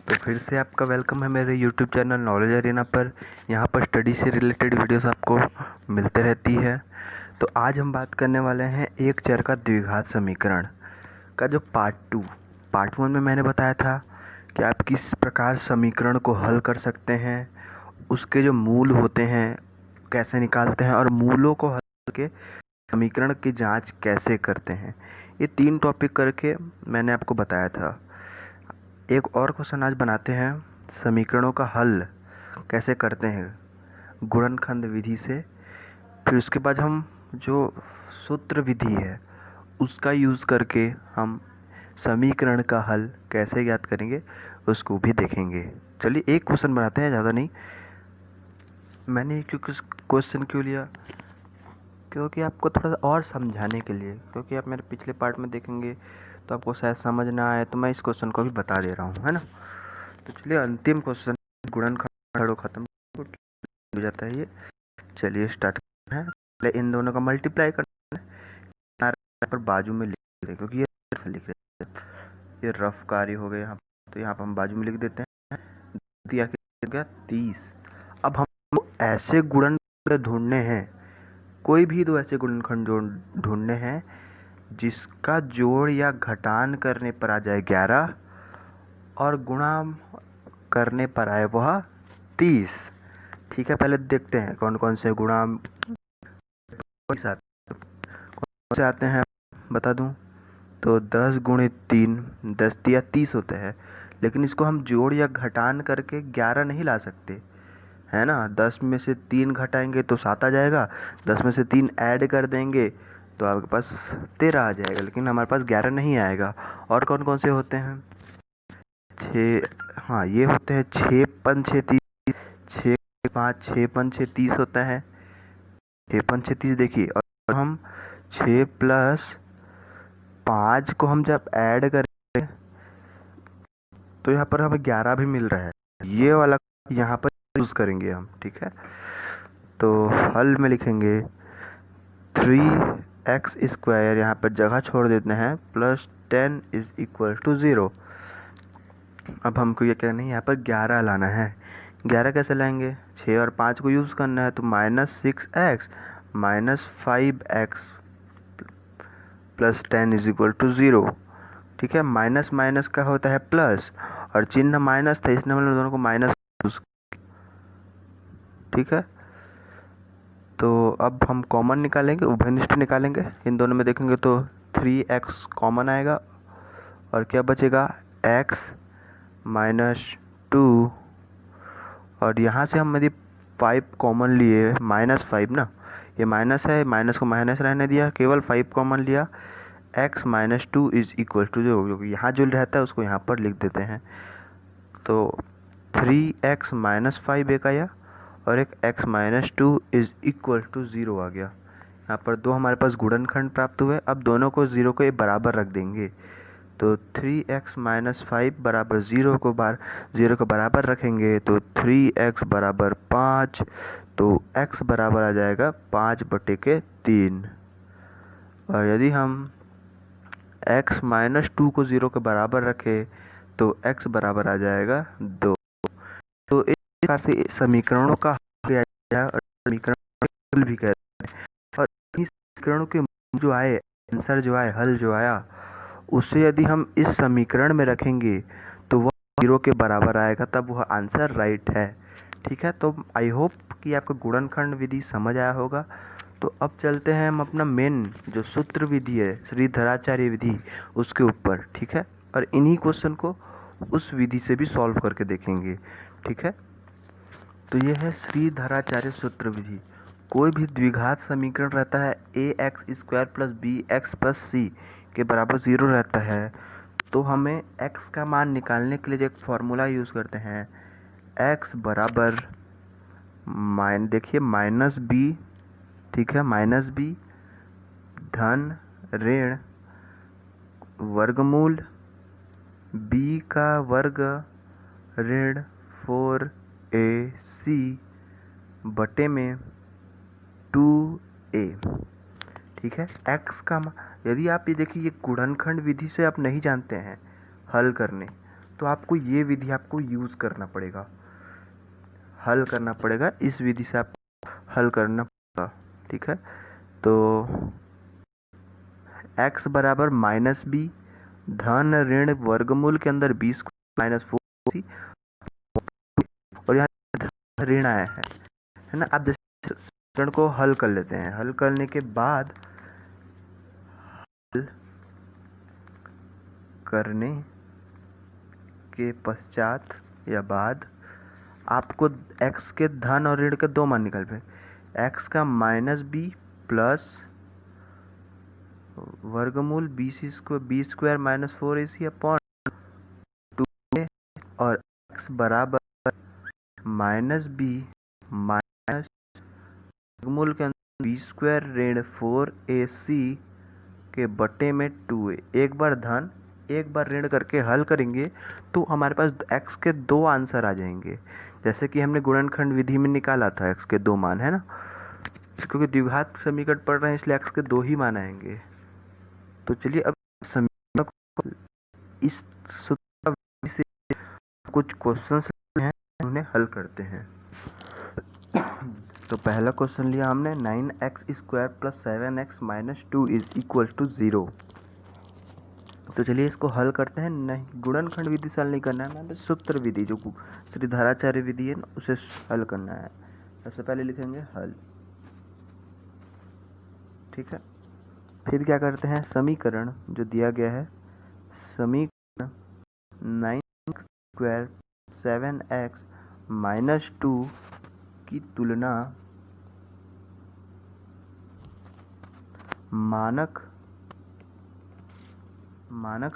तो फिर से आपका वेलकम है मेरे यूट्यूब चैनल नॉलेज अरीना पर। यहाँ पर स्टडी से रिलेटेड वीडियोस आपको मिलते रहती है। तो आज हम बात करने वाले हैं एक चर का द्विघात समीकरण का जो पार्ट वन में मैंने बताया था कि आप किस प्रकार समीकरण को हल कर सकते हैं, उसके जो मूल होते हैं कैसे निकालते हैं और मूलों को हल करके समीकरण की जांच कैसे करते हैं। ये 3 टॉपिक करके मैंने आपको बताया था। एक और क्वेश्चन आज बनाते हैं, समीकरणों का हल कैसे करते हैं गुणनखंड विधि से। फिर उसके बाद हम जो सूत्र विधि है उसका यूज़ करके हम समीकरण का हल कैसे ज्ञात करेंगे उसको भी देखेंगे। चलिए एक क्वेश्चन बनाते हैं, ज़्यादा नहीं। मैंने क्वेश्चन क्यों लिया, क्योंकि आपको थोड़ा सा और समझाने के लिए, क्योंकि आप मेरे पिछले पार्ट में देखेंगे तो आपको शायद समझ ना आए, तो मैं इस क्वेश्चन को भी बता दे रहा हूँ, है ना। तो चलिए अंतिम क्वेश्चन, गुणनखंड खत्म हो जाता है ये। चलिए स्टार्ट करते हैं। पहले इन दोनों का मल्टीप्लाई करना है, यहाँ पर बाजू में लिख देते हैं क्योंकि ये लिख रहे हैं, ये रफ कार्य हो गया यहाँ। तो यहाँ पर हम बाजू में लिख देते हैं दिया गया 30। अब हम ऐसे गुणनखंड ढूंढने हैं, कोई भी दो ऐसे गुणनखंड ढूंढने हैं जिसका जोड़ या घटान करने पर आ जाए 11 और गुणा करने पर आए वह 30। ठीक है, पहले देखते हैं कौन कौन से गुणा कौन से आते हैं, बता दूं तो 10 गुणित 3 10 या 30 होते हैं। लेकिन इसको हम जोड़ या घटान करके 11 नहीं ला सकते, है ना। 10 में से 3 घटाएंगे तो 7 आ जाएगा, 10 में से 3 ऐड कर देंगे तो आपके पास 13 आ जाएगा, लेकिन हमारे पास 11 नहीं आएगा। और कौन कौन से होते हैं, 6, हाँ ये होते हैं 6 5 6 30, 6 5 6 5 6 30 होता है, 6 5 6 30। देखिए, और हम 6 प्लस 5 को हम जब ऐड करें तो यहाँ पर हमें 11 भी मिल रहा है। ये वाला यहाँ पर यूज़ करेंगे हम, ठीक है। तो हल में लिखेंगे 3x², यहाँ पर जगह छोड़ देते हैं, प्लस 10 इज इक्वल टू 0। अब हमको ये कहना है यहाँ पर 11 लाना है। 11 कैसे लाएंगे, 6 और 5 को यूज़ करना है, तो -6x minus 5x plus 10 is equal to 0। ठीक है, माइनस माइनस का होता है प्लस, और चिन्ह माइनस था इसलिए हम दोनों को माइनस। ठीक है, तो अब हम कॉमन निकालेंगे, उभयनिष्ठ निकालेंगे। इन दोनों में देखेंगे तो 3x कॉमन आएगा और क्या बचेगा x -2। और यहाँ से हम यदि 5 कॉमन लिए, -5 ना, ये माइनस है, माइनस को माइनस रहने दिया, केवल 5 कॉमन लिया, x -2 इज इक्वल टू 0, क्योंकि यहाँ जो रहता है उसको यहाँ पर लिख देते हैं। तो 3x -5 एक आया और एक x -2 इज इक्वल टू 0 आ गया। यहाँ पर दो हमारे पास गुणनखंड प्राप्त हुए। अब दोनों को 0 के बराबर रख देंगे, तो 3x -5 बराबर 0 को बराबर रखेंगे तो 3x बराबर 5, तो x बराबर आ जाएगा 5/3। और यदि हम x -2 को 0 के बराबर रखें तो x बराबर आ जाएगा 2। तो इस प्रकार से समीकरणों का हल किया जाए और समीकरण भी कहते हैं। और इस समीकरणों के जो आए आंसर जो आए, हल जो आया, उसे यदि हम इस समीकरण में रखेंगे तो वह 0 के बराबर आएगा, तब वह आंसर राइट है। ठीक है, तो आई होप कि आपको गुणनखंड विधि समझ आया होगा। तो अब चलते हैं हम अपना मेन जो सूत्र विधि है, श्रीधराचार्य विधि, उसके ऊपर। ठीक है, और इन्हीं क्वेश्चन को उस विधि से भी सॉल्व करके देखेंगे। ठीक है, तो ये है श्रीधराचार्य सूत्र विधि। कोई भी द्विघात समीकरण रहता है ax² plus bx plus c के बराबर 0 रहता है, तो हमें x का मान निकालने के लिए एक फॉर्मूला यूज़ करते हैं, x बराबर देखिए -b, ठीक है, -b धन ऋण वर्गमूल b का वर्ग ऋण 4ac बटे में 2a। ठीक है, x का यदि आप ये देखिए, ये गुणनखंड विधि से आप नहीं जानते हैं हल करने, तो आपको ये विधि आपको यूज़ करना पड़ेगा, हल करना पड़ेगा। इस विधि से आपको हल करना पड़ेगा, ठीक है। तो x बराबर माइनस बी धन ऋण वर्गमूल के अंदर बी स्क्वायर माइनस 4c, और यहाँ ऋण आया है ना। आप जैसे समीकरण को हल कर लेते हैं, हल करने के बाद हल करने के पश्चात या बाद आपको x के धन और ऋण के दो मान निकाल पे, x का माइनस बी प्लस वर्गमूल B square minus 4ac upon 2a, और x बराबर माइनस बी माइनस वर्गमूल के अंदर बी स्क्वायर ऋण 4ac के बटे में 2a, एक बार धन एक बार ऋण करके हल करेंगे तो हमारे पास x के दो आंसर आ जाएंगे, जैसे कि हमने गुणनखंड विधि में निकाला था x के दो मान, है ना। क्योंकि द्विघात समीकरण पढ़ रहे हैं इसलिए x के दो ही मान आएंगे। तो चलिए अब समीकरण को इस सूत्र से कुछ क्वेश्चंस हैं उन्हें हल करते हैं। तो पहला क्वेश्चन लिया हमने 9x square plus 7x minus 2 is equal to 0। तो चलिए इसको हल करते हैं। नहीं, गुणनखंड विधि से हल नहीं करना है, हमें सूत्र विधि जो श्रीधराचार्य विधि है ना उसे हल करना है। सबसे पहले लिखेंगे हल, ठीक है। फिर क्या करते हैं, समीकरण जो दिया गया है, समीकरण 9x स्क्वायर 7x माइनस 2 की तुलना मानक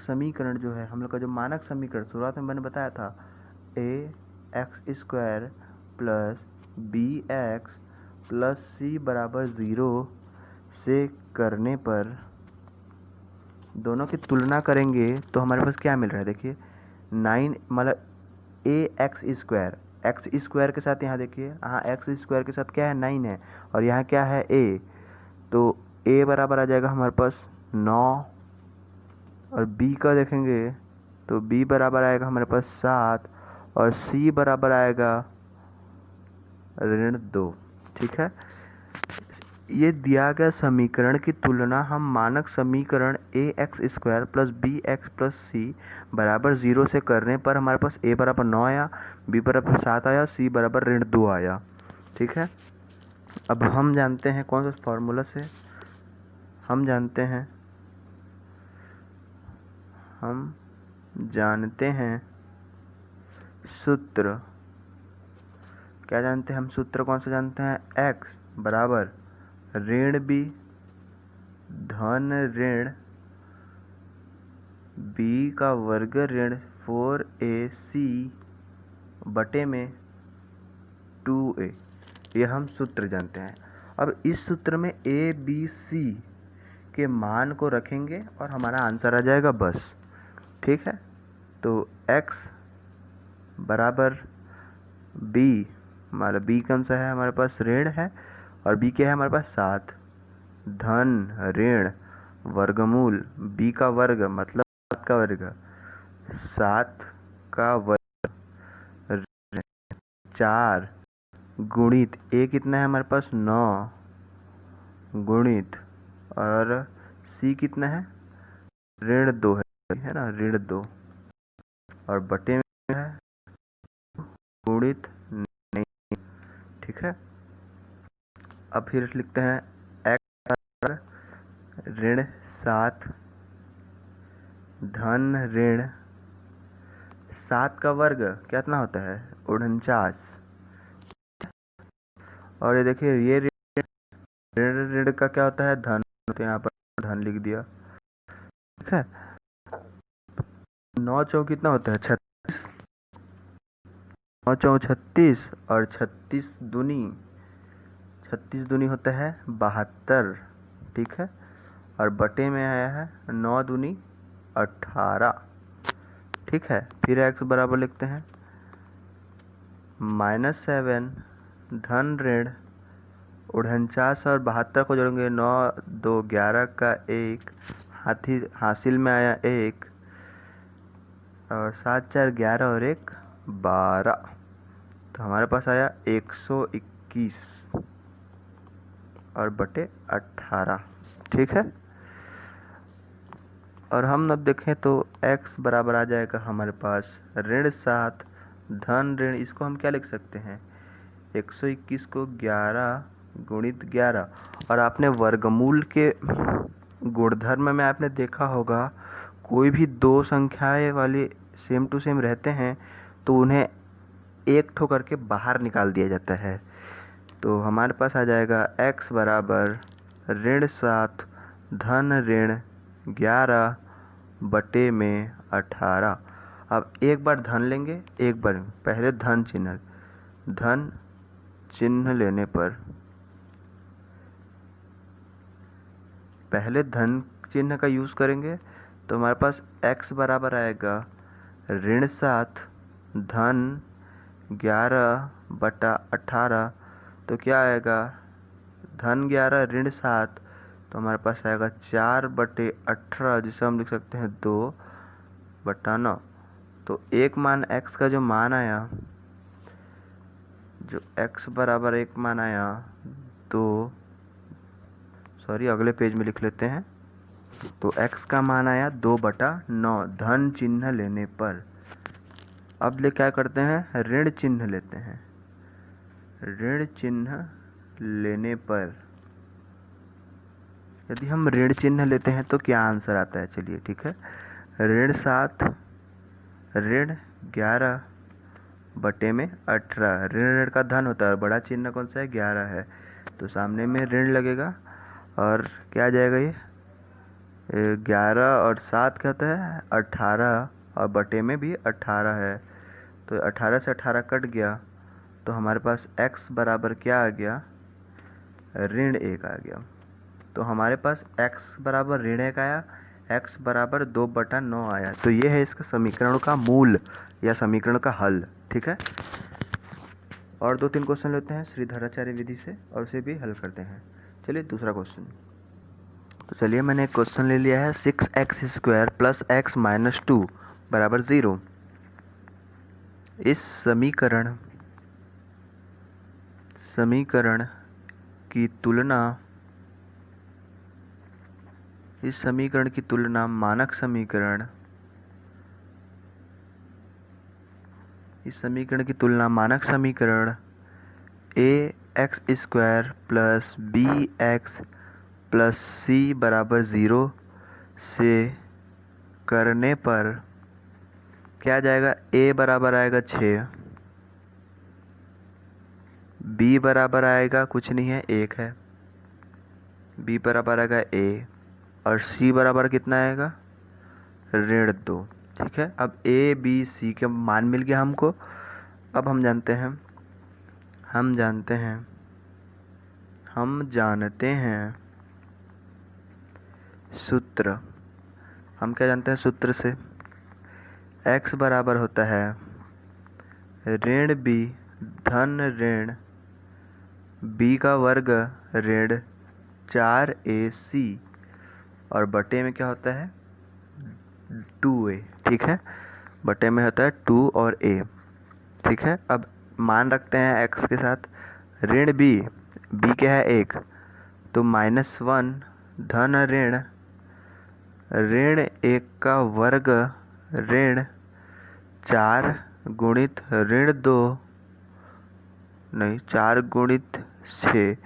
समीकरण जो है, हम लोग का जो मानक समीकरण शुरुआत में मैंने बताया था, ax square plus bx plus c बराबर 0 से करने पर दोनों की तुलना करेंगे तो हमारे पास क्या मिल रहा है, देखिए 9 मतलब ax स्क्वायर, एक्स स्क्वायर के साथ यहाँ देखिए, यहाँ एक्स स्क्वायर के साथ क्या है 9 है, और यहाँ क्या है a, तो a बराबर आ जाएगा हमारे पास 9, और b का देखेंगे तो b बराबर आएगा हमारे पास 7, और c बराबर आएगा ऋण 2, ठीक है। ये दिया गया समीकरण की तुलना हम मानक समीकरण ax square plus bx plus c बराबर 0 से करने पर हमारे पास a बराबर 9 आया, b बराबर 7 आया, c बराबर ऋण 2 आया, ठीक है। अब हम जानते हैं कौन सा फॉर्मूला से, हम जानते हैं सूत्र, क्या जानते हैं हम, सूत्र कौन सा जानते हैं, x बराबर ऋण b धन ऋण b का वर्ग ऋण 4ac बटे में 2a, ये हम सूत्र जानते हैं। अब इस सूत्र में a b c के मान को रखेंगे और हमारा आंसर आ जाएगा बस, ठीक है। तो x बराबर b, हमारा b कौन सा है, हमारे पास ऋण है, और b क्या है हमारे पास 7, धन ऋण वर्गमूल b का वर्ग मतलब 7 का वर्ग, 7 का वर्ग 4 गुणित a कितना है हमारे पास 9 गुणित, और c कितना है ऋण 2 है ना, ऋण 2, और बटे में है गुणित नहीं, ठीक है। अब फिर लिखते हैं x ऋण 7 धन ऋण 7 का वर्ग कितना होता है 49, और ये देखिए ये ऋण ऋण का क्या होता है धन, तो यहाँ पर धन लिख दिया, ठीक है। 9 चौक कितना होता है 36, 9 चौक 36, और 36 दूनी होता है 72, ठीक है, और बटे में आया है 9 दूनी 18, ठीक है। फिर x बराबर लिखते हैं -7 धन ऋण 49, और 72 को जोड़ेंगे 9 2 11 का 1, हासिल में आया 1, और 7 4 11 और 1 12, तो हमारे पास आया 121 और बटे 18। ठीक है, और हम अब देखें तो x बराबर आ जाएगा हमारे पास ऋण 7 धन ऋण, इसको हम क्या लिख सकते हैं, 121 को 11 गुणित 11, और आपने वर्गमूल के गुणधर्म में आपने देखा होगा कोई भी दो संख्याएं वाले सेम टू सेम रहते हैं तो उन्हें एक ठो करके बाहर निकाल दिया जाता है। तो हमारे पास आ जाएगा x बराबर ऋण 7 धन ऋण 11 बटे में 18। अब एक बार धन लेंगे, एक बार पहले धन चिन्ह लेने पर, पहले धन चिन्ह का यूज़ करेंगे तो हमारे पास x बराबर आएगा ऋण 7 धन 11 बटा 18। तो क्या आएगा, धन 11 ऋण 7, तो हमारे पास आएगा 4 बटे 18, जिसे हम लिख सकते हैं 2 बटा 9। तो एक मान x का जो मान आया, जो x बराबर एक मान आया अगले पेज में लिख लेते हैं। तो x का मान आया 2 बटा 9 धन चिन्ह लेने पर। अब क्या करते हैं, ऋण चिन्ह लेते हैं। ऋण चिन्ह लेने पर यदि हम ऋण चिन्ह लेते हैं तो क्या आंसर आता है, चलिए ठीक है। ऋण 7 ऋण 11 बटे में 18, ऋण का धन होता है, बड़ा चिन्ह कौन सा है, 11 है, तो सामने में ऋण लगेगा और क्या आ जाएगा, ये 11 और 7 क्या होता है 18, और बटे में भी 18 है, तो 18 से 18 कट गया, तो हमारे पास x बराबर क्या आ गया, ऋण 1 आ गया। तो हमारे पास x बराबर ऋण 1 आया, x बराबर 2 बटा 9 आया। तो ये है इसका समीकरण का मूल या समीकरण का हल। ठीक है, और 2-3 क्वेश्चन लेते हैं श्रीधराचार्य विधि से और उसे भी हल करते हैं। चलिए दूसरा क्वेश्चन। तो चलिए मैंने एक क्वेश्चन ले लिया है, 6x² प्लस x माइनस 2 बराबर 0। इस समीकरण की तुलना मानक समीकरण ax² plus bx plus c बराबर 0 से करने पर क्या आ जाएगा, a बराबर आएगा 6, b बराबर आएगा कुछ नहीं है 1 है, b बराबर आएगा a, और c बराबर कितना आएगा, ऋण 2। ठीक है, अब a b c के मान मिल गया हमको। अब हम जानते हैं सूत्र। हम क्या जानते हैं सूत्र से, x बराबर होता है ऋण b धन ऋण b का वर्ग ऋण 4ac, और बटे में क्या होता है 2a। ठीक है, बटे में होता है 2 और a। ठीक है, अब मान रखते हैं x के साथ, ऋण b क्या है 1, तो -1 धन ऋण 1 का वर्ग ऋण 4 गुणित ऋण 2, नहीं 4 गुणित 6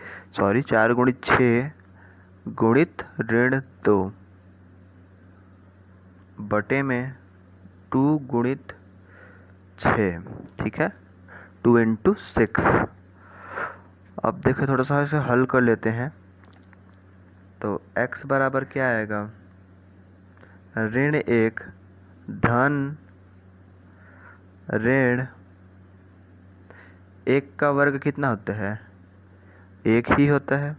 गुणित ऋण 2 बटे में 2 गुणित 6। ठीक है, 2 × 6। अब देखो थोड़ा सा इसे हल कर लेते हैं। तो x बराबर क्या आएगा, ऋण 1 धन ऋण 1 का वर्ग कितना होता है, 1 ही होता है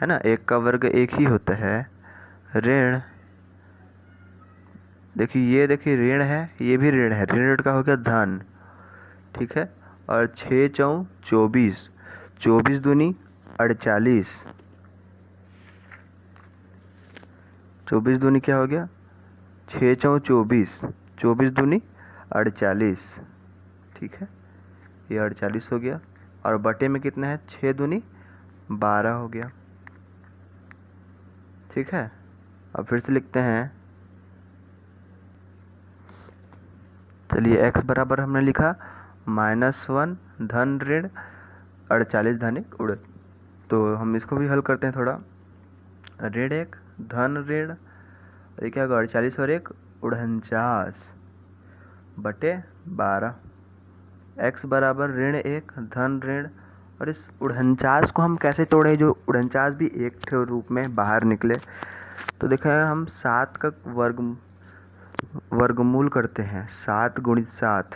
ना, 1 का वर्ग 1 ही होता है, ऋण देखिए ऋण है, ये भी ऋण है, ऋण का हो गया धन। ठीक है, और 6 × 4 = 24 दूनी 48, 24 दूनी क्या हो गया 6 × 24, 24 दूनी 48, ठीक है, ये 48 हो गया। और बटे में कितना है, 6 दूनी 12 हो गया, ठीक है। अब फिर से लिखते हैं, चलिए x बराबर हमने लिखा -1 धन ऋण 48 धनिक उड़द। तो हम इसको भी हल करते हैं थोड़ा। ऋण 1 धन ऋण, ये क्या होगा, 48 और 1 49 बटे 12। x बराबर ऋण 1 धन ऋण, और इस 49 को हम कैसे तोड़े, जो 49 भी एक के रूप में बाहर निकले। तो देखें, हम 7 का वर्गमूल करते हैं, 7 गुणित 7,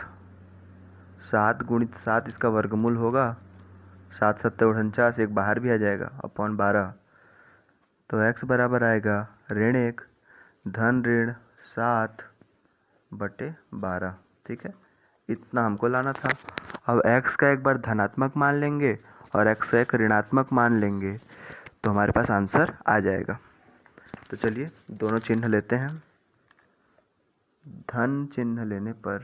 7 गुणित 7 इसका वर्गमूल होगा, 7 7 49, एक बाहर भी आ जाएगा, अपॉन 12। तो x बराबर आएगा ऋण 1 धन ऋण 7 बटे 12, ठीक है। इतना हमको लाना था। अब x का एक बार धनात्मक मान लेंगे और x का एक ऋणात्मक मान लेंगे, तो हमारे पास आंसर आ जाएगा। तो चलिए दोनों चिन्ह लेते हैं। धन चिन्ह लेने पर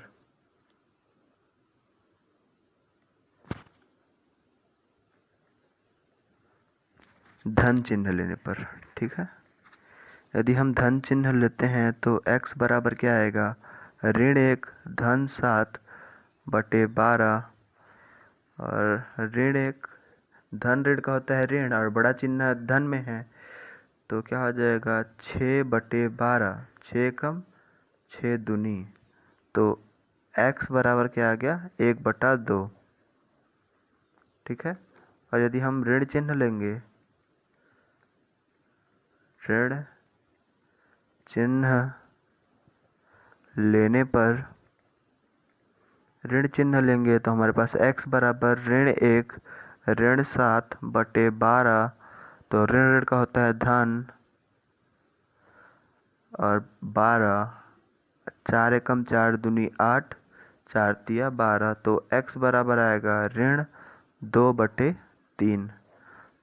ठीक है, यदि हम धन चिन्ह लेते हैं तो x बराबर क्या आएगा, ऋण 1 धन 7 बटे 12, और ऋण 1 धन ऋण का होता है ऋण, और बड़ा चिन्ह धन में है, तो क्या हो जाएगा 6 बटे 12, 6 कम 6 दूनी, तो x बराबर क्या आ गया, 1 बटा 2, ठीक है। और यदि हम ऋण चिन्ह लेंगे, ऋण चिन्ह लेंगे तो हमारे पास x बराबर ऋण 1 ऋण 7 बटे 12, तो ऋण ऋण का होता है धन, और 12, 4 एकम 4 दूनी 8, 4 तिया 12, तो x बराबर आएगा ऋण 2 बटे 3।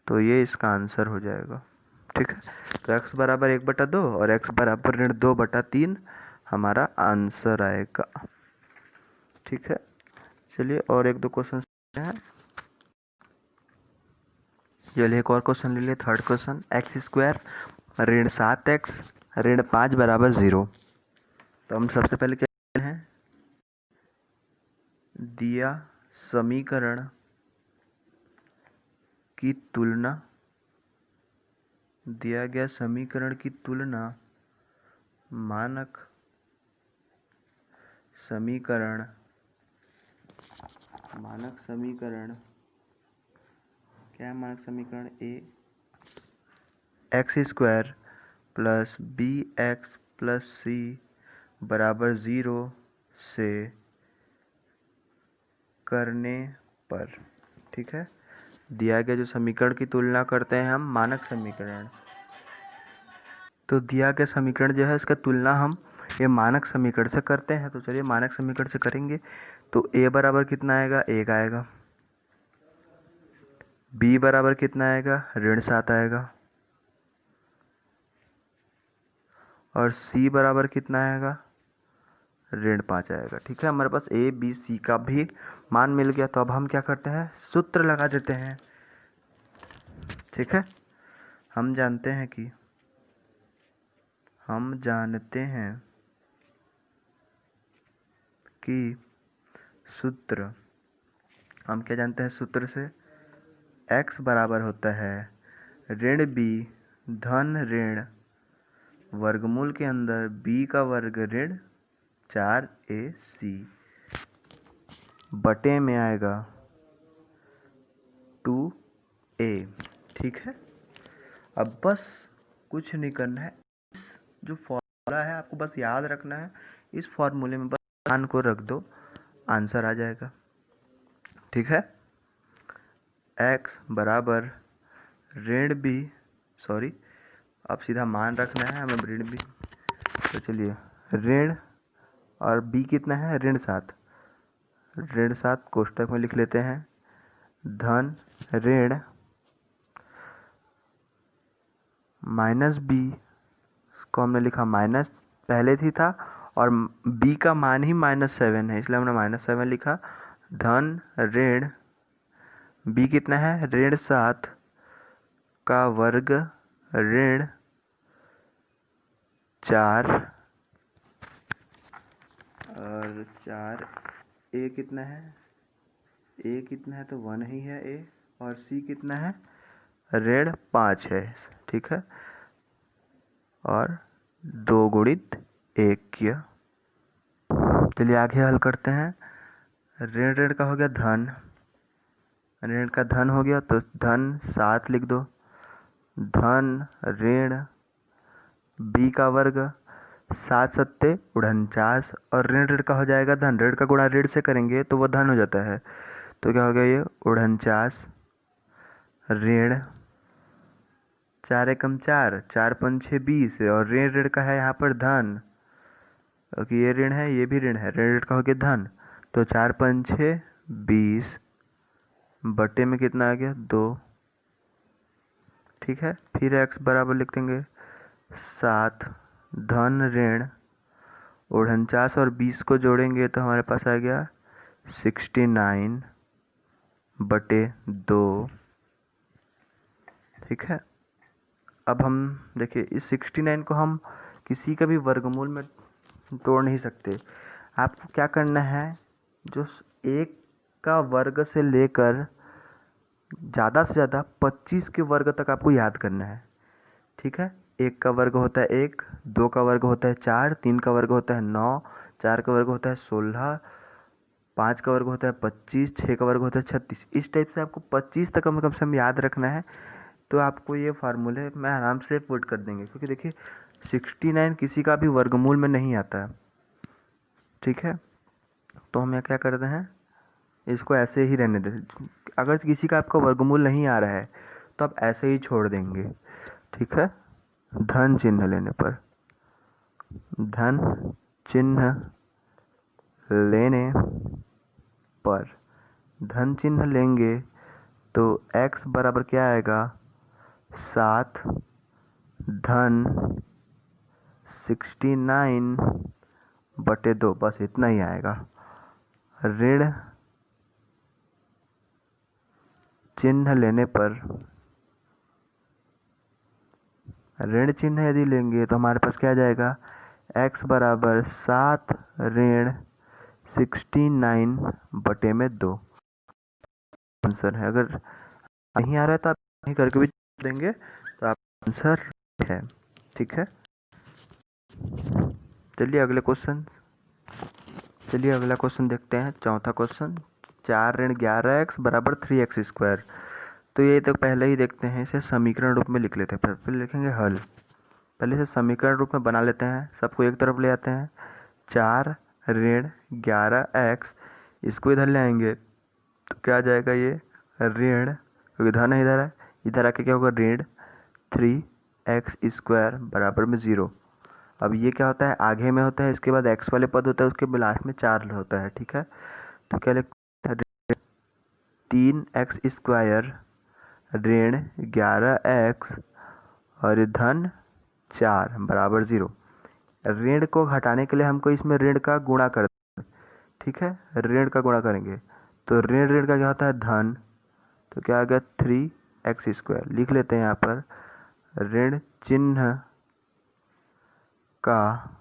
तो ये इसका आंसर हो जाएगा, ठीक है। तो x बराबर 1 बटा 2 और x बराबर ऋण 2 बटा 3 हमारा आंसर आएगा, ठीक है। चलिए और एक दो क्वेश्चन हैं। चलिए एक और क्वेश्चन ले लिए, थर्ड क्वेश्चन, x² ऋण 7x ऋण 5 बराबर 0। तो हम सबसे पहले क्या करते हैं, दिया समीकरण की तुलना, दिया गया समीकरण की तुलना मानक समीकरण क्या है, मानक समीकरण x² plus bx plus c बराबर 0 से करने पर, ठीक है। दिया गया जो समीकरण की तुलना करते हैं हम मानक समीकरण, तो दिया गया समीकरण जो है उसका तुलना हम ये मानक समीकरण से करते हैं। तो चलिए मानक समीकरण से करेंगे, तो a बराबर कितना आएगा, 1 आएगा, b बराबर कितना आएगा, ऋण 7 आएगा, और c बराबर कितना आएगा, ऋण 5 आएगा, ठीक है। हमारे पास a b c का भी मान मिल गया। तो अब हम क्या करते हैं, सूत्र लगा देते हैं, ठीक है। हम जानते हैं कि सूत्र, हम क्या जानते हैं सूत्र से, x बराबर होता है ऋण b धन ऋण वर्गमूल के अंदर b का वर्ग ऋण 4ac बटे में आएगा 2a, ठीक है। अब बस कुछ नहीं करना है, जो फॉर्मूला है आपको बस याद रखना है, इस फॉर्मूले में बस मान को रख दो, आंसर आ जाएगा, ठीक है। x बराबर ऋण b, सॉरी अब सीधा मान रखना है हमें, ऋण b, तो चलिए ऋण और b कितना है, ऋण 7, कोष्टक में लिख लेते हैं, धन ऋण माइनस b, इसको हमने लिखा माइनस पहले थी था और b का मान ही -7 है, इसलिए हमने -7 लिखा। धन ऋण b कितना है, ऋण 7 का वर्ग ऋण 4 और 4, a कितना है, तो 1 ही है a, और c कितना है, ऋण 5 है, ठीक है। और 2 गुणित 1 किया। चलिए आगे हल करते हैं। ऋण ऋण का हो गया धन, ऋण का धन हो गया तो धन 7 लिख दो। धन ऋण b का वर्ग 7 सत्ते 49, और ऋण ऋण का हो जाएगा धन, ऋण का गुणा ऋण से करेंगे तो वो धन हो जाता है, तो क्या हो गया ये 49 ऋण 4 एकम 4, 4 पंच 6 20, और ऋण ऋण का है यहाँ पर धन, क्योंकि ये ऋण है ये भी ऋण है, ऋण ऋण का हो गया धन, तो 4 पंच 6 20 बटे में कितना आ गया 2, ठीक है। फिर x बराबर लिख देंगे 7 धन ऋण 49 और 20 को जोड़ेंगे तो हमारे पास आ गया 69 बटे 2, ठीक है। अब हम देखिए इस 69 को हम किसी का भी वर्गमूल में तोड़ नहीं सकते। आपको क्या करना है, जो 1 का वर्ग से लेकर ज़्यादा से ज़्यादा 25 के वर्ग तक आपको याद करना है, ठीक है। 1 का वर्ग होता है 1, 2 का वर्ग होता है 4, 3 का वर्ग होता है 9, 4 का वर्ग होता है 16, 5 का वर्ग होता है 25, 6 का वर्ग होता है 36। इस टाइप से आपको 25 तक कम से कम याद रखना है, तो आपको ये फार्मूले में आराम से पुट कर देंगे, क्योंकि देखिए 69 किसी का भी वर्गमूल में नहीं आता है, ठीक है। तो हम यहाँ क्या करते हैं, इसको ऐसे ही रहने दें। अगर किसी का आपका वर्गमूल नहीं आ रहा है तो आप ऐसे ही छोड़ देंगे, ठीक है। धन चिन्ह लेने पर, धन चिन्ह लेने पर, धन चिन्ह लेंगे तो x बराबर क्या आएगा, 7 धन 69 बटे 2, बस इतना ही आएगा। ऋण चिन्ह लेने पर, ऋण चिन्ह यदि लेंगे तो हमारे पास क्या आ जाएगा, x बराबर 7 ऋण 69 बटे में 2 आंसर है। अगर नहीं आ रहा है तो आप नहीं करके भी देंगे तो आप आंसर है, ठीक है। चलिए अगला क्वेश्चन देखते हैं। चौथा क्वेश्चन, 4 ऋण 11x बराबर 3x स्क्वायर। तो ये तो पहले ही देखते हैं, इसे समीकरण रूप में लिख लेते हैं, फिर लिखेंगे हल। पहले से समीकरण रूप में बना लेते हैं, सबको एक तरफ ले आते हैं। 4 ऋण 11x, इसको इधर ले आएंगे तो क्या आ जाएगा, ये ऋण, क्योंकि धन है इधर है, इधर आके क्या होगा ऋण 3x स्क्वायर बराबर में 0। अब ये क्या होता है, आगे में होता है, इसके बाद x वाले पद होता है, उसके लास्ट में 4 होता है, ठीक है। तो क्या लिखते हैं, 3x स्क्वायर ऋण 11x और धन 4 बराबर 0। ऋण को हटाने के लिए हमको इसमें ऋण का गुणा कर, ठीक है, ऋण का गुणा करेंगे तो ऋण ऋण का क्या होता है धन, तो क्या आ गया 3x स्क्वायर। लिख लेते हैं यहाँ पर, ऋण चिन्ह का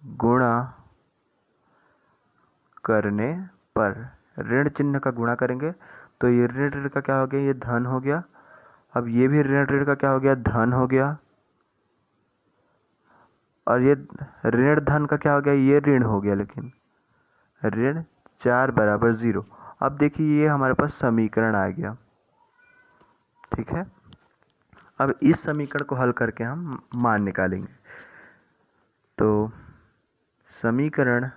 गुणा करने पर, ऋण चिन्ह का गुणा करेंगे तो ये ऋण ऋण का क्या हो गया, ये धन हो गया। अब ये भी ऋण ऋण का क्या हो गया, धन हो गया, और ये ऋण धन का क्या हो गया, ये ऋण हो गया, लेकिन ऋण 4 बराबर 0। अब देखिए ये हमारे पास समीकरण आ गया, ठीक है। अब इस समीकरण को हल करके हम मान निकालेंगे। तो समीकरण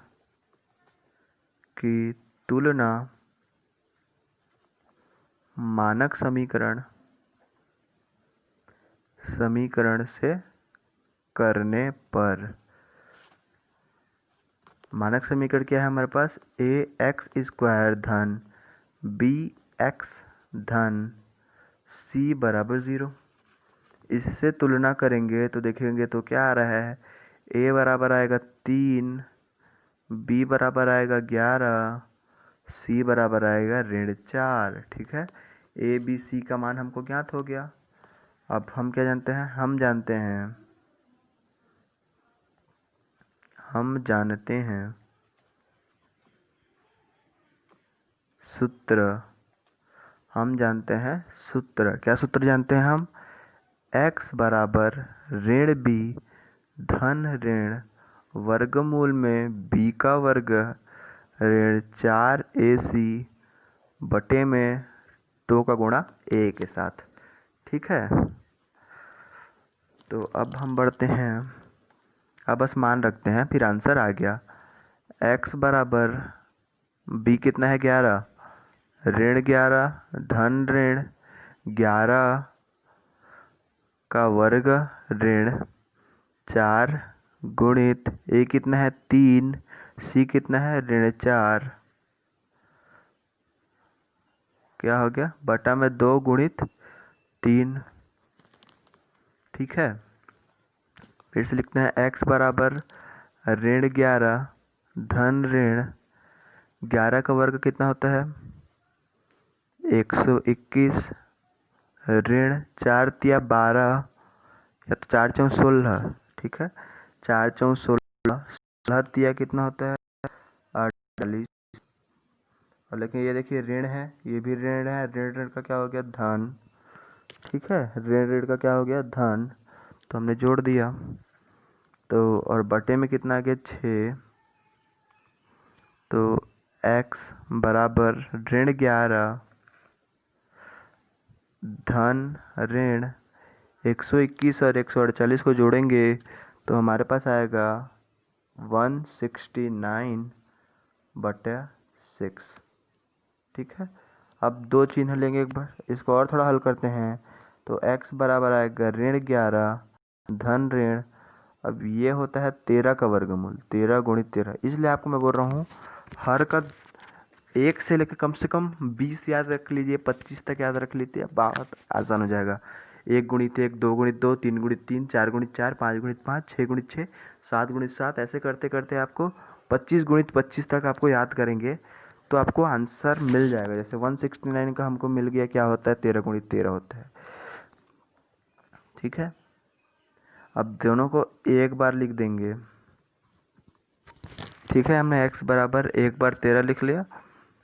की तुलना मानक समीकरण से करने पर, मानक समीकरण क्या है हमारे पास, ax स्क्वायर धन bx धन c बराबर 0। इससे तुलना करेंगे तो देखेंगे तो क्या आ रहा है, ए बराबर आएगा 3, बी बराबर आएगा 11, सी बराबर आएगा ऋण 4। ठीक है, ए बी सी का मान हमको ज्ञात हो गया। अब हम क्या जानते हैं? हम जानते हैं सूत्र। क्या सूत्र जानते हैं हम? x बराबर ऋण बी धन ऋण वर्गमूल में b का वर्ग ऋण 4ac बटे में 2 का गुणा a के साथ। ठीक है, तो अब हम बढ़ते हैं। अब बस मान रखते हैं, फिर आंसर आ गया। x बराबर b कितना है? 11, ऋण 11 धन ऋण 11 का वर्ग ऋण 4 गुणित ए कितना है? 3, सी कितना है? ऋण 4। क्या हो गया? बटा में 2 गुणित 3। ठीक है, फिर से लिखते हैं। x बराबर ऋण 11 धन ऋण 11 का वर्ग कितना होता है? 121 ऋण 4 तिया 12 या तो 4 चौं 16। ठीक है, 4 चौं 16, 16 तिया कितना होता है? 48। और लेकिन ये देखिए ऋण है, ये भी ऋण है, ऋण ऋण का क्या हो गया? धन। ठीक है, ऋण ऋण का क्या हो गया? धन। तो हमने जोड़ दिया, तो और बटे में कितना आ गया? 6। तो x बराबर ऋण 11 धन ऋण 121 और 148 को जोड़ेंगे तो हमारे पास आएगा 169 बटा 6। ठीक है, अब 2 चिन्ह लेंगे एक बार, इसको और थोड़ा हल करते हैं। तो x बराबर आएगा ऋण 11 धन ऋण, अब ये होता है 13 का वर्गमूल, 13 गुणित 13। इसलिए आपको मैं बोल रहा हूँ हर का 1 से लेकर कम से कम 20 याद रख लीजिए, 25 तक याद रख लीजिए, बहुत आसान हो जाएगा। 1 गुणित 1, 2 गुणित 2, 3 गुणित 3, 4 गुणित 4, 5 गुणित 5, 6 गुणित 6, 7 गुणित 7, ऐसे करते करते आपको 25 गुणित 25 तक आपको याद करेंगे तो आपको आंसर मिल जाएगा। जैसे 169 का हमको मिल गया, क्या होता है? 13 गुणित 13 होता है। ठीक है, अब दोनों को एक बार लिख देंगे। ठीक है, हमने x बराबर एक बार 13 लिख लिया।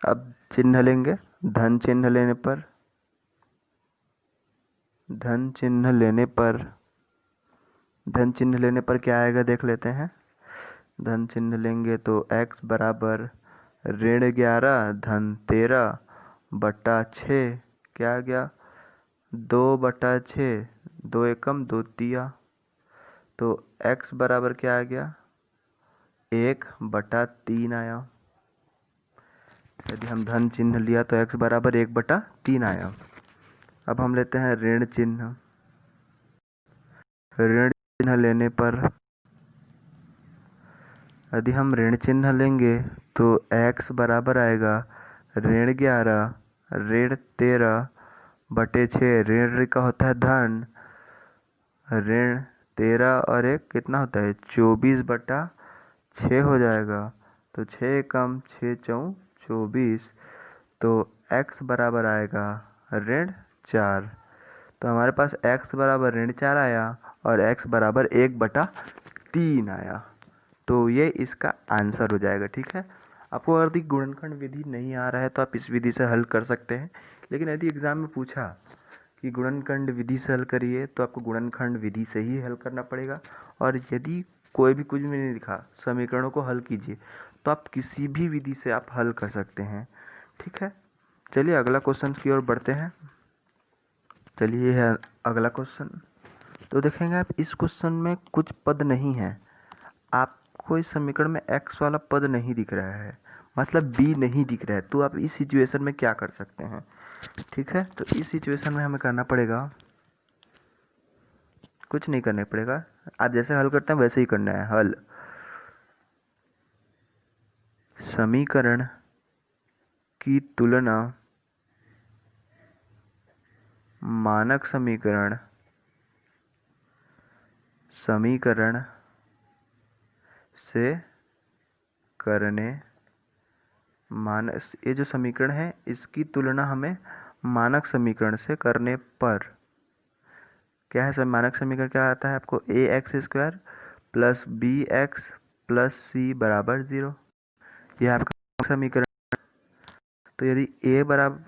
अब चिन्ह लेंगे, धन चिन्ह लेने पर क्या आएगा देख लेते हैं। धन चिन्ह लेंगे तो x बराबर ऋण 11 धन 13 बटा 6, क्या आ गया? 2 बटा 6, 2 एकम 2 तिया, तो x बराबर क्या आ गया? 1 बटा 3 आया। यदि हम धन चिन्ह लिया तो x बराबर 1 बटा 3 आया। अब हम लेते हैं ऋण चिन्ह। ऋण चिन्ह लेने पर यदि हम ऋण चिन्ह लेंगे तो x बराबर आएगा ऋण 11 ऋण 13 बटे 6, ऋण ऋण का होता है धन, ऋण 13 और 1 कितना होता है? 24 बटा 6 हो जाएगा। तो 6 कम 6 चौं 24, तो x बराबर आएगा ऋण 4। तो हमारे पास x बराबर ऋण 4 आया और x बराबर 1 बटा 3 आया। तो ये इसका आंसर हो जाएगा। ठीक है, आपको यदि गुणनखंड विधि नहीं आ रहा है तो आप इस विधि से हल कर सकते हैं, लेकिन यदि एग्ज़ाम में पूछा कि गुणनखंड विधि से हल करिए तो आपको गुणनखंड विधि से ही हल करना पड़ेगा। और यदि कोई भी कुछ भी नहीं लिखा, समीकरणों को हल कीजिए, तो आप किसी भी विधि से आप हल कर सकते हैं। ठीक है, चलिए अगला क्वेश्चन की ओर बढ़ते हैं। चलिए है अगला क्वेश्चन। तो देखेंगे आप इस क्वेश्चन में कुछ पद नहीं है, आपको इस समीकरण में x वाला पद नहीं दिख रहा है, मतलब b नहीं दिख रहा है। तो आप इस सिचुएशन में क्या कर सकते हैं? ठीक है, तो इस सिचुएशन में हमें करना पड़ेगा, कुछ नहीं करना पड़ेगा, आप जैसे हल करते हैं वैसे ही करना है हल। समीकरण की तुलना मानक समीकरण से करने मानक, ये जो समीकरण है इसकी तुलना हमें मानक समीकरण से करने पर, क्या है सर मानक समीकरण क्या आता है आपको, a x square plus b x plus c बराबर 0, यह आपका समीकरण। तो यदि ए बराबर,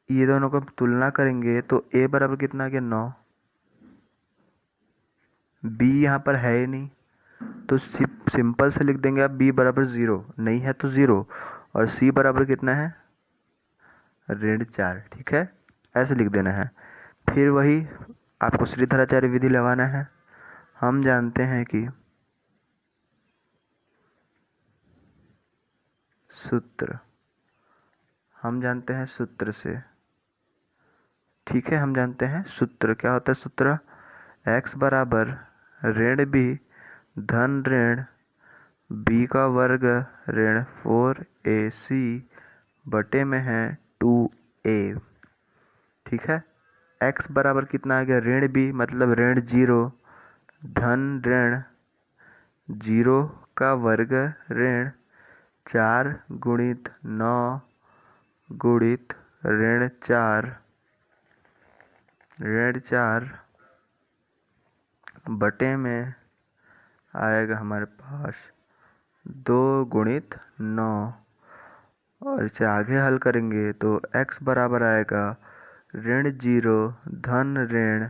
ये दोनों को तुलना करेंगे तो ए बराबर कितना आ गया 9, बी यहाँ पर है ही नहीं तो सिंपल से लिख देंगे आप बी बराबर 0, नहीं है तो 0, और सी बराबर कितना है ऋण 4, ठीक है, ऐसे लिख देना है। फिर वही आपको श्रीधराचार्य विधि लगाना है। हम जानते हैं कि सूत्र, हम जानते हैं सूत्र से, ठीक है, हम जानते हैं सूत्र क्या होता है, सूत्र x बराबर ऋण बी धन ऋण बी का वर्ग ऋण 4ac बटे में है 2a, ठीक है। x बराबर कितना आ गया ऋण बी मतलब ऋण 0 धन ऋण 0 का वर्ग ऋण 4 गुणित 9 गुणित ऋण 4 बटे में आएगा हमारे पास 2 गुणित 9, और इसे आगे हल करेंगे तो x बराबर आएगा ऋण 0 धन ऋण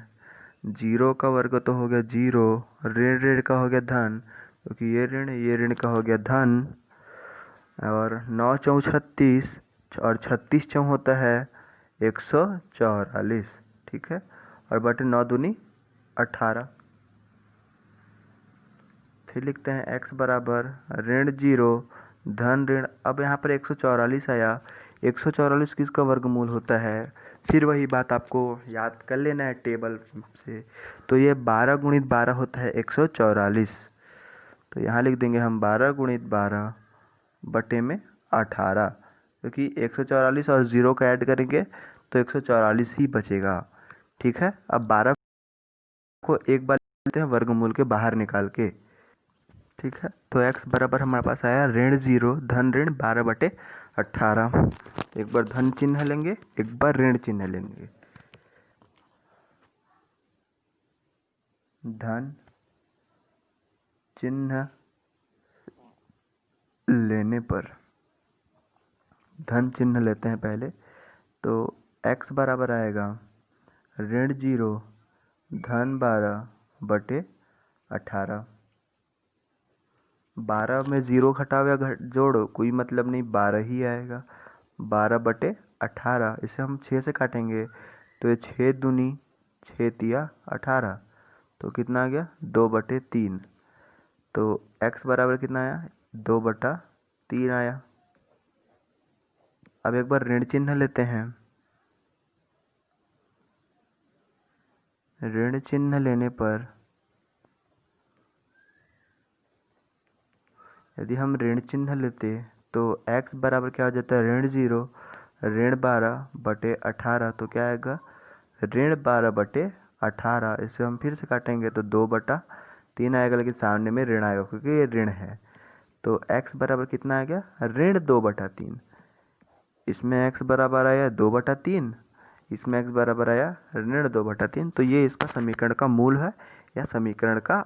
0 का वर्ग तो हो गया 0, ऋण ऋण का हो गया धन, क्योंकि ये ऋण का हो गया धन, और 9 चौं 36 और 36 चौं होता है 144, ठीक है, और बटे 9 दूनी 18। फिर लिखते हैं x बराबर ऋण 0 धन ऋण, अब यहाँ पर 144 आया, 144 किसका वर्गमूल होता है, फिर वही बात आपको याद कर लेना है टेबल से, तो ये 12 गुणित 12 होता है 144, तो यहाँ लिख देंगे हम 12 गुणित 12 बटे में 18, क्योंकि 144 और 0 का ऐड करेंगे तो 144 ही बचेगा, ठीक है। अब 12 को एक बार लेते हैं वर्गमूल के बाहर निकाल के, ठीक है, तो x बराबर हमारे पास आया ऋण 0 धन ऋण 12 बटे 18, एक बार धन चिन्ह लेंगे एक बार ऋण चिन्ह लेंगे, धन चिन्ह लेने पर, धन चिन्ह लेते हैं पहले, तो x बराबर आएगा ऋण 0 धन 12 बटे 18, 12 में 0 घटाओ या जोड़ो कोई मतलब नहीं, 12 ही आएगा, 12 बटे 18, इसे हम 6 से काटेंगे तो ये 6 दूनी 6 तिया 18, तो कितना आ गया 2 बटे 3, तो x बराबर कितना आया 2 बटा 3 आया। अब एक बार ऋण चिन्ह लेते हैं, ऋण चिन्ह लेने पर यदि हम ऋण चिन्ह लेते तो x बराबर क्या हो जाता है ऋण 0 ऋण 12 बटे 18, तो क्या आएगा ऋण 12 बटे 18, इसे हम फिर से काटेंगे तो 2 बटा 3 आएगा, लेकिन सामने में ऋण आएगा क्योंकि ये ऋण है, तो x बराबर कितना आ गया ऋण 2 बटा 3, इसमें x बराबर आया 2 बटा 3, इसमें x बराबर आया ऋण 2 बटा 3, तो ये इसका समीकरण का मूल है या समीकरण का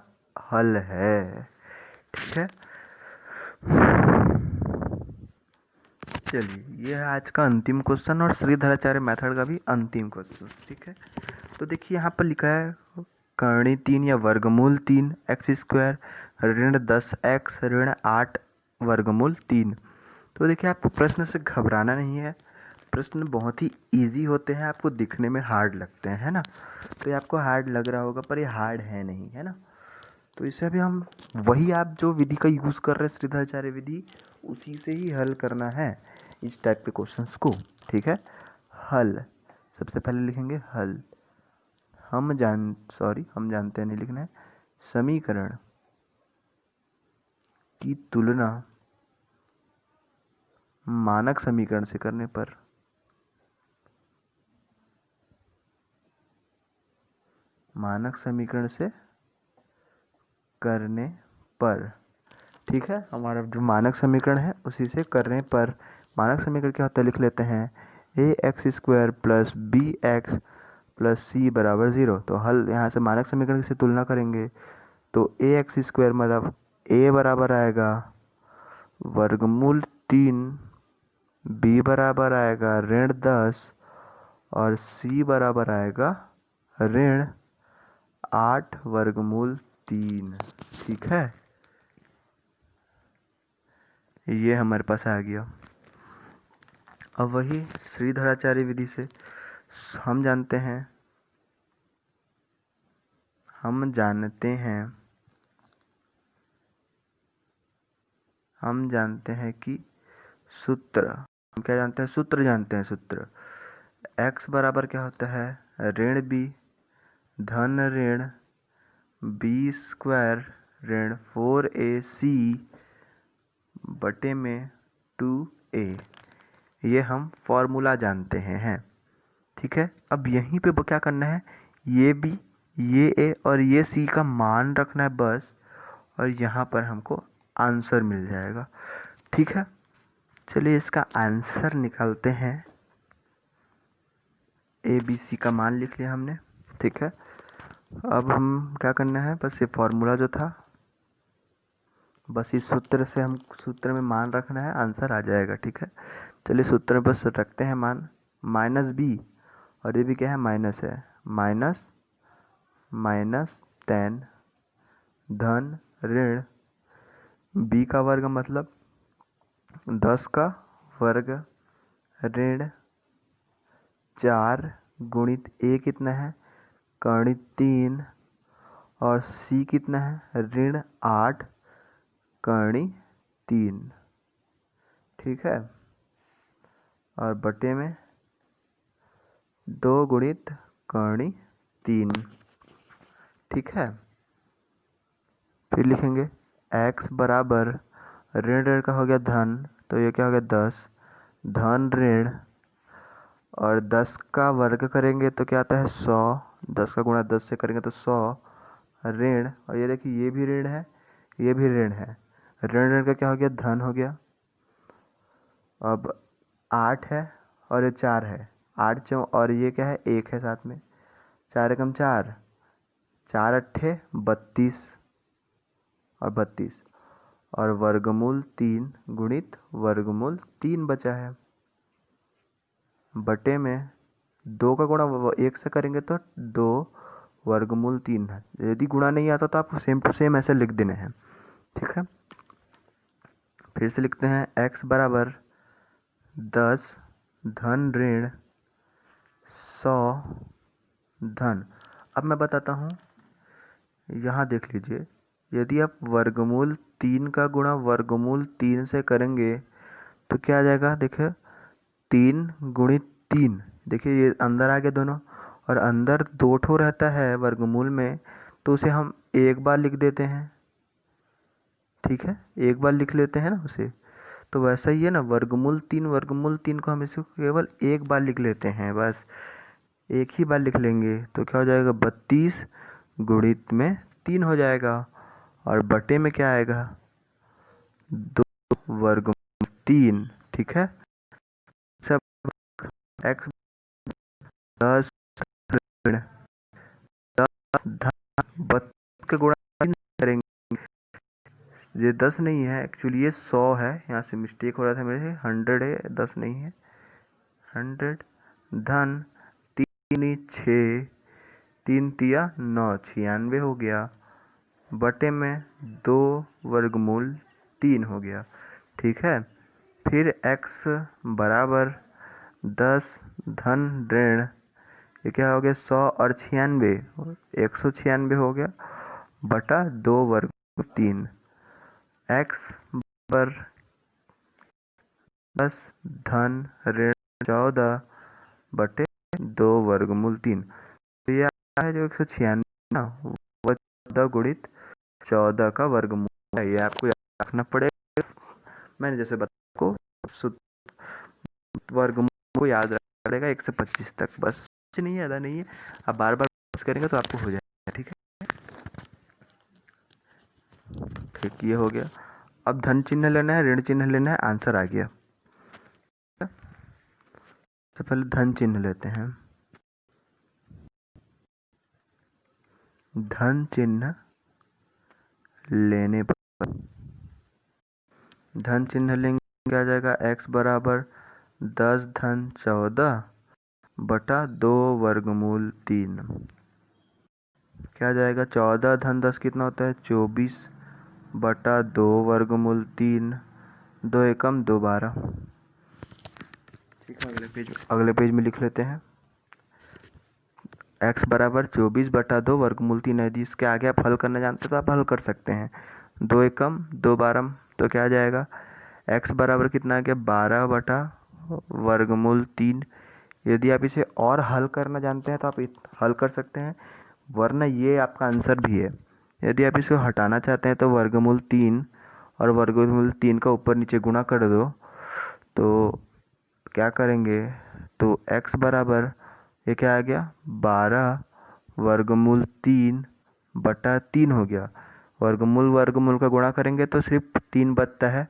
हल है, ठीक है। चलिए ये है आज का अंतिम क्वेश्चन और श्रीधराचार्य मेथड का भी अंतिम क्वेश्चन, ठीक है। तो देखिए यहाँ पर लिखा है करणी 3 या वर्गमूल 3 एक्स स्क्वायर ऋण 10x ऋण 8 वर्गमूल 3। तो देखिए आपको प्रश्न से घबराना नहीं है, प्रश्न बहुत ही इजी होते हैं, आपको दिखने में हार्ड लगते हैं, है ना, तो ये आपको हार्ड लग रहा होगा पर ये हार्ड है नहीं, है ना। तो इसे अभी हम वही आप जो विधि का यूज़ कर रहे हैं श्रीधराचार्य विधि, उसी से ही हल करना है इस टाइप के क्वेश्चंस को, ठीक है। हल सबसे पहले लिखेंगे हल, हम जानते हैं नहीं लिखना है, समीकरण की तुलना मानक समीकरण से करने पर, मानक समीकरण से करने पर ठीक है, हमारा जो मानक समीकरण है उसी से करने पर मानक समीकरण क्या होता है, लिख लेते हैं ax² plus bx plus c बराबर 0। तो हल यहाँ से मानक समीकरण से तुलना करेंगे तो ax² मतलब a बराबर आएगा वर्गमूल 3, b बराबर आएगा ऋण 10 और c बराबर आएगा ऋण 8 वर्गमूल 3। ठीक है, ये हमारे पास आ गया। अब वही श्रीधराचार्य विधि से हम जानते हैं कि सूत्र, हम क्या जानते हैं, सूत्र जानते हैं। सूत्र x बराबर क्या होता है, ऋण b धन ऋण b² ऋण 4ac बटे में 2a। ये हम फॉर्मूला जानते हैं। ठीक है, अब यहीं पे क्या करना है, ये b ये a और ये c का मान रखना है बस, और यहाँ पर हमको आंसर मिल जाएगा। ठीक है, चलिए इसका आंसर निकालते हैं। ए बी सी का मान लिख लिया हमने। ठीक है, अब हम क्या करना है, बस ये फॉर्मूला जो था बस इस सूत्र से हम सूत्र में मान रखना है, आंसर आ जाएगा। ठीक है, चलिए सूत्र में बस रखते हैं मान, -b और ये भी क्या है, माइनस है, -10 धन ऋण b का वर्ग मतलब 10 का वर्ग ऋण 4 गुणित a कितना है, कर्ण 3 और c कितना है, ऋण 8 कर्ण 3। ठीक है, और बटे में 2 गुणित कर्ण 3। ठीक है, फिर लिखेंगे x बराबर ऋण ऋण का हो गया धन, तो ये क्या हो गया 10 धन ऋण, और 10 का वर्ग करेंगे तो क्या आता है 100, 10 का गुणा 10 से करेंगे तो 100 ऋण, और ये देखिए ये भी ऋण है ये भी ऋण है, ऋण ऋण का क्या हो गया, धन हो गया। अब 8 है और ये 4 है, 8 चौ और ये क्या है 1 है साथ में, 4 एकम 4, 4 अट्ठे 32 और 32 और वर्गमूल 3 गुणित वर्गमूल 3 बचा है, बटे में 2 का गुणा 1 से करेंगे तो 2 वर्गमूल 3 है। यदि गुणा नहीं आता तो आपको सेम टू सेम ऐसे लिख देने हैं। ठीक है, फिर से लिखते हैं x बराबर 10 धन ऋण 100 धन। अब मैं बताता हूँ, यहाँ देख लीजिए, यदि आप वर्गमूल 3 का गुणा वर्गमूल 3 से करेंगे तो क्या आ जाएगा, देखिए 3 गुणित 3, देखिए ये अंदर आ गया दोनों, और अंदर 2 ठो रहता है वर्गमूल में, तो उसे हम एक बार लिख देते हैं। ठीक है, एक बार लिख लेते हैं ना उसे, तो वैसा ही है ना, वर्गमूल 3 को हम इसको केवल एक बार लिख लेते हैं, बस एक ही बार लिख लेंगे तो क्या हो जाएगा 32 गुणित में 3 हो जाएगा, और बटे में क्या आएगा 2 वर्गमूल 3। ठीक है, सब x 10 ऋण 10 धन 32 के गुणा करेंगे, ये 10 नहीं है एक्चुअली, ये 100 है, यहाँ से मिस्टेक हो रहा था मेरे से, 100 है 10 नहीं है, 100 धन 3 6 3 तिया 9 96 हो गया, बटे में 2 वर्गमूल 3 हो गया। ठीक है, फिर x बराबर 10 धन ऋण, ये क्या हो गया 100 और 96 196 हो गया, बटा 2 वर्गमूल 3। x बराबर 10 धन ऋण 14 बटे 2 वर्गमूल 3। तो ये है जो 196 ना, वो 14 गुणित 14 का वर्गमूल है, ये आपको याद रखना पड़ेगा। मैंने जैसे बताया को वर्गमूल को याद रखना पड़ेगा 1 से 25 तक, बस कुछ नहीं है, ज़्यादा नहीं है, आप बार बार करेंगे तो आपको हो जाएगा। ठीक है, ठीक ये हो गया। अब धन चिन्ह लेना है, ऋण चिन्ह लेना है, आंसर आ गया। सबसे पहले धन चिन्ह लेते हैं। धन चिन्ह लेने पर धन चिन्ह लेंगे, क्या आ जाएगा, x बराबर 10 धन 14 बटा 2 वर्गमूल 3। क्या आ जाएगा, 14 धन 10 कितना होता है, 24 बटा 2 वर्गमूल 3, 2 एकम 2 12। ठीक है, अगले पेज में लिख लेते हैं। x बराबर 24 बटा 2 वर्गमूल 3 है। यदि इसके आगे आप हल करना जानते हैं तो आप हल कर सकते हैं। 2 एकम 2 12, तो क्या आ जाएगा, x बराबर कितना आ गया, 12 बटा वर्गमूल 3। यदि आप इसे और हल करना जानते हैं तो आप हल कर सकते हैं, वरना ये आपका आंसर भी है। यदि आप इसको हटाना चाहते हैं तो वर्गमूल 3 और वर्गमूल 3 का ऊपर नीचे गुणा कर दो, तो क्या करेंगे, तो x बराबर ये क्या आ गया, 12 वर्गमूल 3 बटा 3 हो गया। वर्गमूल वर्गमूल का गुणा करेंगे तो सिर्फ 3 बचता है,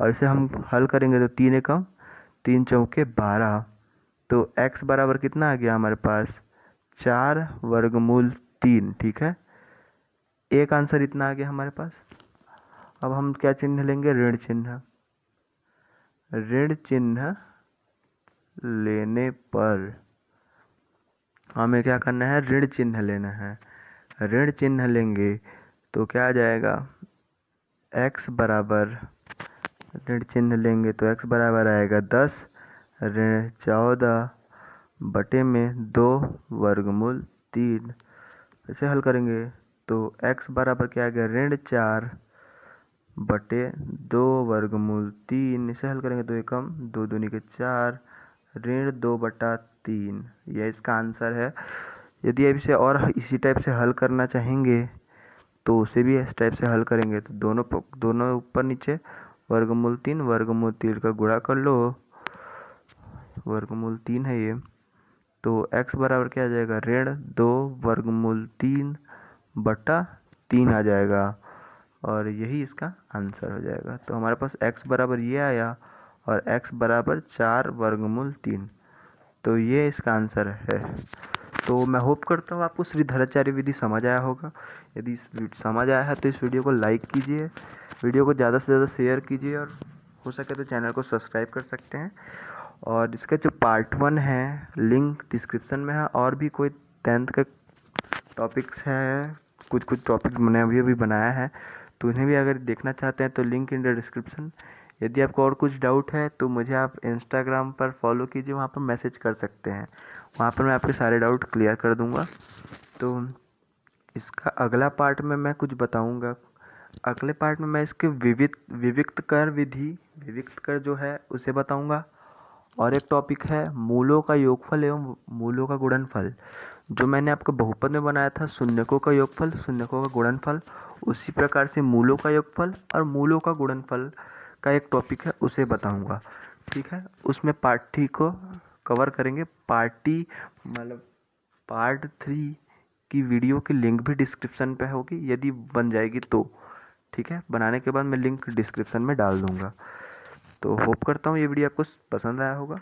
और इसे हम हल करेंगे तो 3 एकम 3 चौके 12, तो x बराबर कितना आ गया हमारे पास, 4 वर्गमूल 3। ठीक है, एक आंसर इतना आ गया हमारे पास। अब हम क्या चिन्ह लेंगे, ऋण चिन्ह। ऋण चिन्ह लेने पर हमें क्या करना है, ऋण चिन्ह लेना है। ऋण चिन्ह लेंगे तो क्या आ जाएगा, x बराबर, ऋण चिन्ह लेंगे तो x बराबर आएगा 10 ऋण 14 बटे में 2 वर्गमूल 3। इसे हल करेंगे तो x बराबर क्या आ गया, ऋण 4 बटे 2 वर्गमूल 3। इसे हल करेंगे तो एकम 2 दूनी के 4 ऋण 2 बटा 3, यह इसका आंसर है। यदि आप इसे और इसी टाइप से हल करना चाहेंगे तो उसे भी इस टाइप से हल करेंगे, तो दोनों ऊपर नीचे वर्गमूल 3 का गुणा कर लो, वर्गमूल 3 है ये, तो x बराबर क्या आ जाएगा, ऋण 2 वर्गमूल 3 बटा 3 आ जाएगा, और यही इसका आंसर हो जाएगा। तो हमारे पास x बराबर ये आया और x बराबर 4 वर्गमूल 3, तो ये इसका आंसर है। तो मैं होप करता हूँ आपको श्रीधराचार्य विधि समझ आया होगा। यदि समझ आया है तो इस वीडियो को लाइक कीजिए, वीडियो को ज़्यादा से ज़्यादा शेयर कीजिए, और हो सके तो चैनल को सब्सक्राइब कर सकते हैं। और इसका जो पार्ट 1 है, लिंक डिस्क्रिप्शन में है। और भी कोई 10th का टॉपिक्स है, कुछ टॉपिक्स मैंने अभी बनाया है, तो उन्हें भी अगर देखना चाहते हैं तो लिंक इन द डिस्क्रिप्शन। यदि आपको और कुछ डाउट है तो मुझे आप इंस्टाग्राम पर फॉलो कीजिए, वहाँ पर मैसेज कर सकते हैं, वहाँ पर मैं आपके सारे डाउट क्लियर कर दूँगा। तो इसका अगला पार्ट में मैं कुछ बताऊँगा। अगले पार्ट में मैं इसके विविक्त कर जो है उसे बताऊँगा। और एक टॉपिक है मूलों का योगफल एवं मूलों का गुणनफल। जो मैंने आपको बहुपद में बनाया था, शून्यकों का योगफल, शून्यकों का गुणनफल, उसी प्रकार से मूलों का योगफल और मूलों का गुणनफल का एक टॉपिक है, उसे बताऊंगा। ठीक है, उसमें पार्ट 3 को कवर करेंगे। पार्ट 3 की वीडियो की लिंक भी डिस्क्रिप्शन पे होगी, यदि बन जाएगी तो। ठीक है, बनाने के बाद मैं लिंक डिस्क्रिप्शन में डाल दूंगा। तो होप करता हूँ ये वीडियो आपको पसंद आया होगा,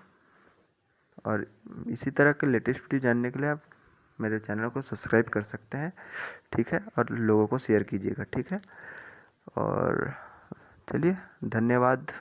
और इसी तरह के लेटेस्ट वीडियो जानने के लिए आप मेरे चैनल को सब्सक्राइब कर सकते हैं। ठीक है, और लोगों को शेयर कीजिएगा। ठीक है, और चलिए, धन्यवाद।